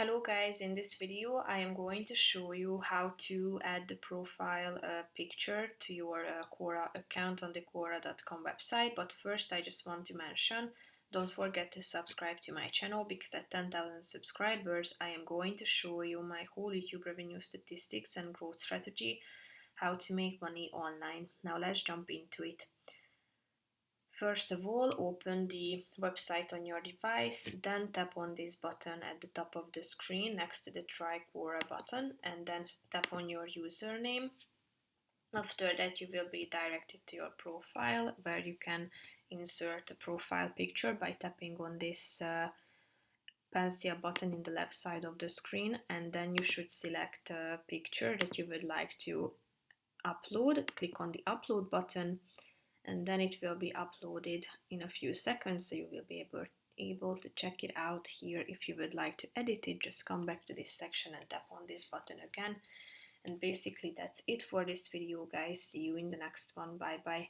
Hello guys, in this video I am going to show you how to add the profile picture to your Quora account on the quora.com website. But first I just want to mention, don't forget to subscribe to my channel because at 10,000 subscribers I am going to show you my whole YouTube revenue statistics and growth strategy, how to make money online. Now let's jump into it. First of all, open the website on your device, then tap on this button at the top of the screen next to the Try Quora button, and then tap on your username. After that, you will be directed to your profile where you can insert a profile picture by tapping on this pencil button in the left side of the screen, and then you should select a picture that you would like to upload. Click on the upload button, and then it will be uploaded in a few seconds, so you will be able to check it out here. If you would like to edit it, just come back to this section and tap on this button again. And basically that's it for this video, guys. See you in the next one. Bye bye.